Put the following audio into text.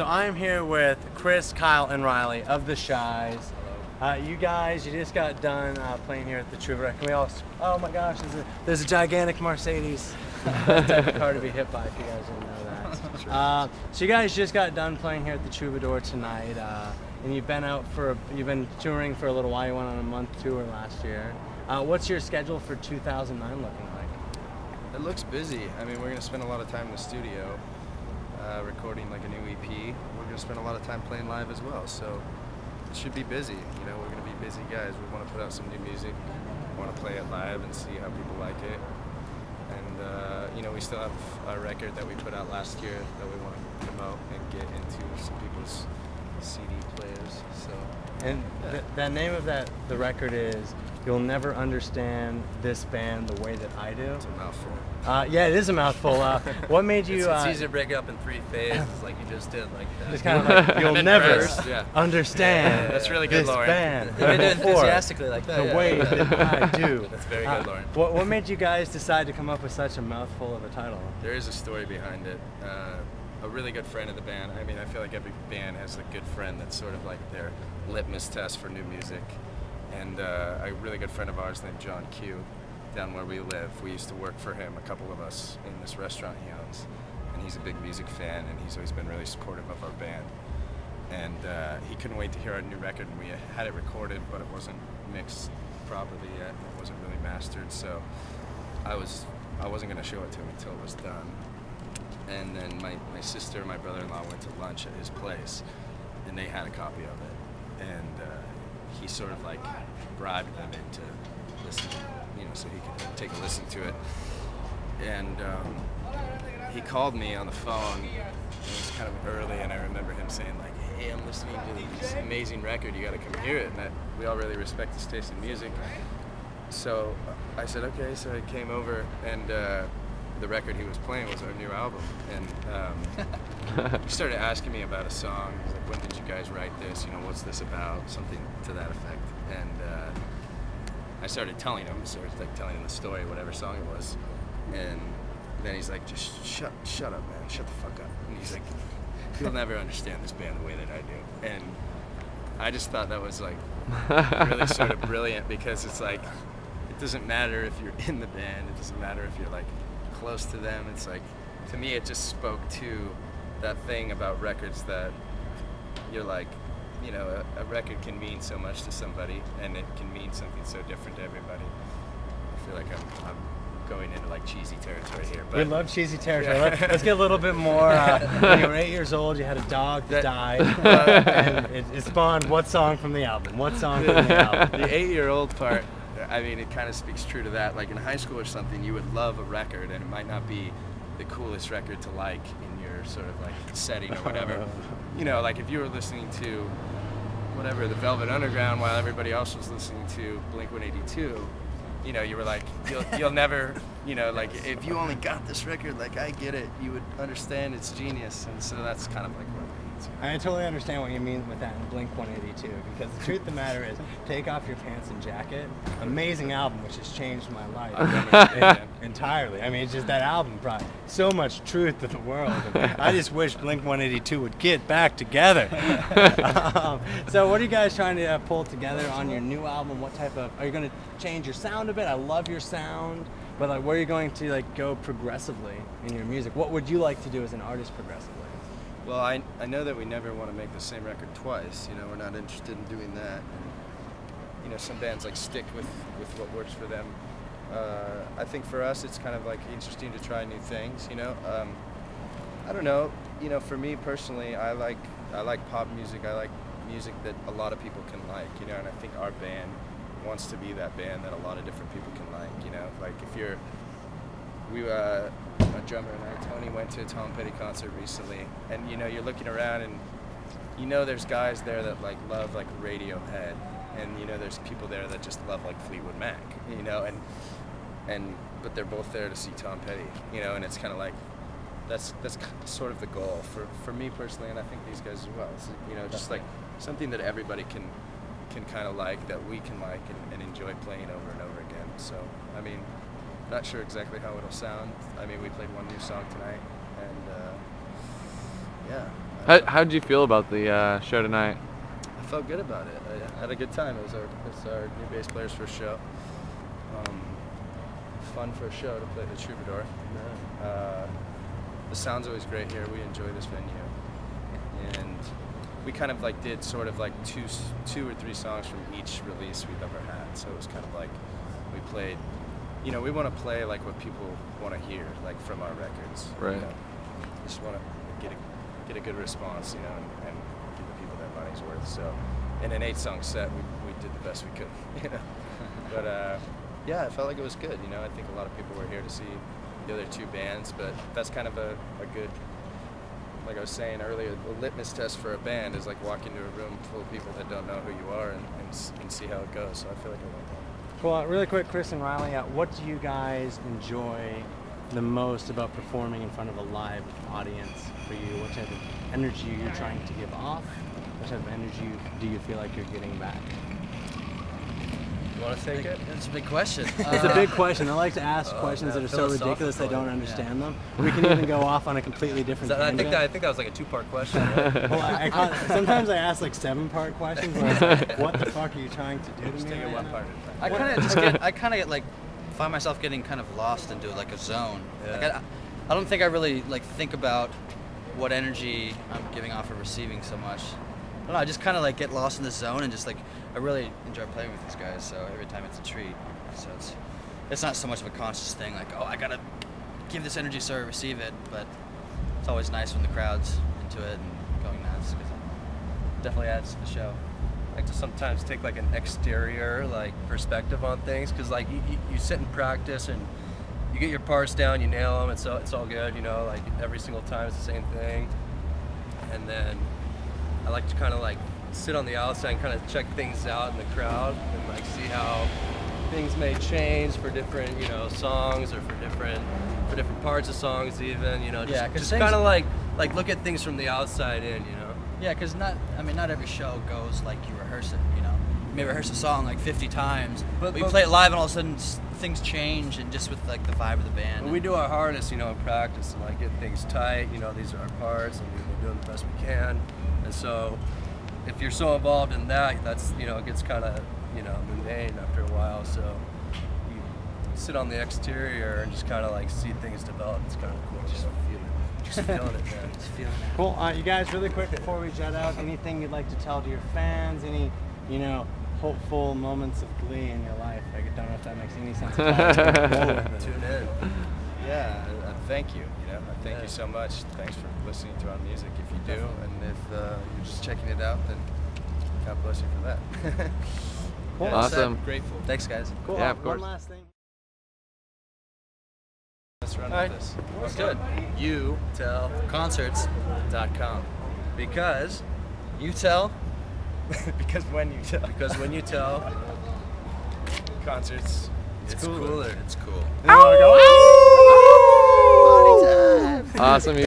So I'm here with Chris, Kyle, and Riley of The Shies. You guys, you just got done playing here at the Troubadour. Can we all? Oh my gosh, there's a gigantic Mercedes. That type of car to be hit by if you guys didn't know that. So you guys just got done playing here at the Troubadour tonight, and you've been touring for a little while. You went on a month tour last year. What's your schedule for 2009 looking like? It looks busy. I mean, we're going to spend a lot of time in the studio recording like a new EP. We're going to spend a lot of time playing live as well, so it should be busy. You know, we're going to be busy guys. We want to put out some new music. We want to play it live and see how people like it. And, you know, we still have our record that we put out last year that we want to promote and get into some people's CD players. So, and yeah. the name of the record is You'll Never Understand This Band the Way That I Do. It's a mouthful. Yeah, it is a mouthful. What made you... It's easier to break it up in 3 phases like you just did. Like that. It's kind of like, you'll never understand That's really good, this Lauren. band You did it enthusiastically like that. the way that I do. That's very good, Lauren. What made you guys decide to come up with such a mouthful of a title? There is a story behind it. A really good friend of the band. I mean, I feel like every band has a good friend that's sort of like their litmus test for new music. And a really good friend of ours named John Q, down where we live. We used to work for him, a couple of us, in this restaurant he owns. And he's a big music fan, and he's always been really supportive of our band. And he couldn't wait to hear our new record. And we had it recorded, but it wasn't mixed properly yet. It wasn't really mastered, so I wasn't going to show it to him until it was done. And then my sister and my brother-in-law went to lunch at his place, and they had a copy of it. And he sort of like bribed them into listening, you know, so he could take a listen to it. And he called me on the phone. It was kind of early, and I remember him saying like, "Hey, I'm listening to this amazing record. You got to come hear it." And we all really respect his taste in music. So I said, "Okay." So I came over, and the record he was playing was our new album. And he started asking me about a song. He's like, "When did you guys write this? You know, what's this about?" Something to that effect. And I started telling him, telling him the story, whatever song it was. And then he's like, "Just shut up, man. Shut the fuck up." And he's like, "You'll never understand this band the way that I do." And I just thought that was like really sort of brilliant, because it's like, it doesn't matter if you're in the band. It doesn't matter if you're like close to them. It's like, to me, it just spoke to that thing about records that you're like, you know, a record can mean so much to somebody, and it can mean something so different to everybody. I feel like I'm going into like cheesy territory here. But we love cheesy territory. Yeah. Let's get a little bit more. When you were 8 years old, you had a dog that died, and it spawned what song from the album? What song from the album? The 8-year-old part, I mean, it kind of speaks true to that. Like in high school or something, you would love a record, and it might not be the coolest record to like in your sort of like setting or whatever. You know, like if you were listening to whatever, the Velvet Underground, while everybody else was listening to Blink-182, you know, you were like, you'll never, you know, like if you only got this record, like I get it, you would understand its genius. And so that's kind of like what it means. I totally understand what you mean with that in Blink-182, because the truth of the matter is, Take Off Your Pants and Jacket, amazing album, which has changed my life entirely. I mean, it's just that album brought so much truth to the world. I just wish Blink-182 would get back together. So what are you guys trying to pull together on your new album? What type of, are you going to change your sound a bit? I love your sound, but like, where are you going to like go progressively in your music? What would you like to do as an artist progressively? Well, I know that we never want to make the same record twice. You know, we're not interested in doing that. And, you know, some bands like stick with what works for them. I think for us, it's kind of like interesting to try new things. You know, I don't know. You know, for me personally, I like pop music. I like music that a lot of people can like. You know, and I think our band wants to be that band that a lot of different people can like. You know, like if you're, my drummer and I, Tony, went to a Tom Petty concert recently, and you know, you're looking around and you know there's guys there that like love like Radiohead, and you know there's people there that just love like Fleetwood Mac, you know, and but they're both there to see Tom Petty, you know, and it's kind of like that's sort of the goal for me personally, and I think these guys as well. So, you know, just like something that everybody can kind of like, that we can like and enjoy playing over and over again. So I mean, not sure exactly how it'll sound. I mean, we played one new song tonight, and yeah, How'd you feel about the show tonight? I felt good about it. I had a good time. It was our new bass player's first show. Fun for a show to play the Troubadour. The sound's always great here. We enjoy this venue, and we kind of like did sort of like two or three songs from each release we've ever had. So it was kind of like we played. You know, we want to play like what people want to hear, like from our records. Right. You know? Just want to get a good response, you know, and give the people their money's worth. So, in an 8-song set, we did the best we could, you know. But yeah, I felt like it was good. You know, I think a lot of people were here to see the other two bands, but that's kind of a good, like I was saying earlier, the litmus test for a band is like walk into a room full of people that don't know who you are and see how it goes. So I feel like it went well. Well, really quick, Chris and Riley, what do you guys enjoy the most about performing in front of a live audience for you? What type of energy you're trying to give off? What type of energy do you feel like you're getting back? You want to take it? That's a big question. It's a big question. I like to ask questions that are so ridiculous I don't understand them. We can even go off on a completely different tangent. I think that was like a 2-part question. Right? Well, sometimes I ask like 7-part questions. Where it's like, what the fuck are you trying to do to Just me? take it one part at a time. I kind of get like find myself getting kind of lost into like a zone. Yeah. Like I don't think I really like think about what energy I'm giving off or receiving so much. I don't know. I just kind of like get lost in the zone and just like I really enjoy playing with these guys. So every time it's a treat. So it's not so much of a conscious thing like, oh, I gotta give this energy so I receive it. But it's always nice when the crowd's into it and going nuts because it definitely adds to the show. I like to sometimes take like an exterior like perspective on things, because like you sit and practice and you get your parts down, you nail them, and so it's all good, you know, like every single time it's the same thing. And then I like to kind of like sit on the outside and kind of check things out in the crowd and like see how things may change for different, you know, songs or for different parts of songs even, you know, just kind of like look at things from the outside in, you know. Yeah, because not every show goes like you rehearse it, you know. You may rehearse a song like 50 times, but you play it live and all of a sudden things change, and just with like the vibe of the band. Well, we do our hardest, you know, in practice and like get things tight, you know, these are our parts and we're doing the best we can. And so if you're so involved in that, that's, you know, it gets kind of, you know, mundane after a while. So you sit on the exterior and just kind of like see things develop. It's kind of cool. Just feeling it, man. Just feeling it. Cool. You guys, really quick before we jet out, anything you'd like to tell to your fans? Any, you know, hopeful moments of glee in your life? I don't know if that makes any sense at all. Tune in. Yeah, thank you. You know, thank you so much. Thanks for listening to our music. If you do, and if you're just checking it out, then God bless you for that. Cool. Yeah, Awesome. Grateful. Thanks, guys. Cool. Yeah, of course. One last thing. Let's run All with right. this. Let's do it. You tell Concerts.com. because You tell. Because when you tell when you tell, concerts, it's cooler. It's cool. Awesome.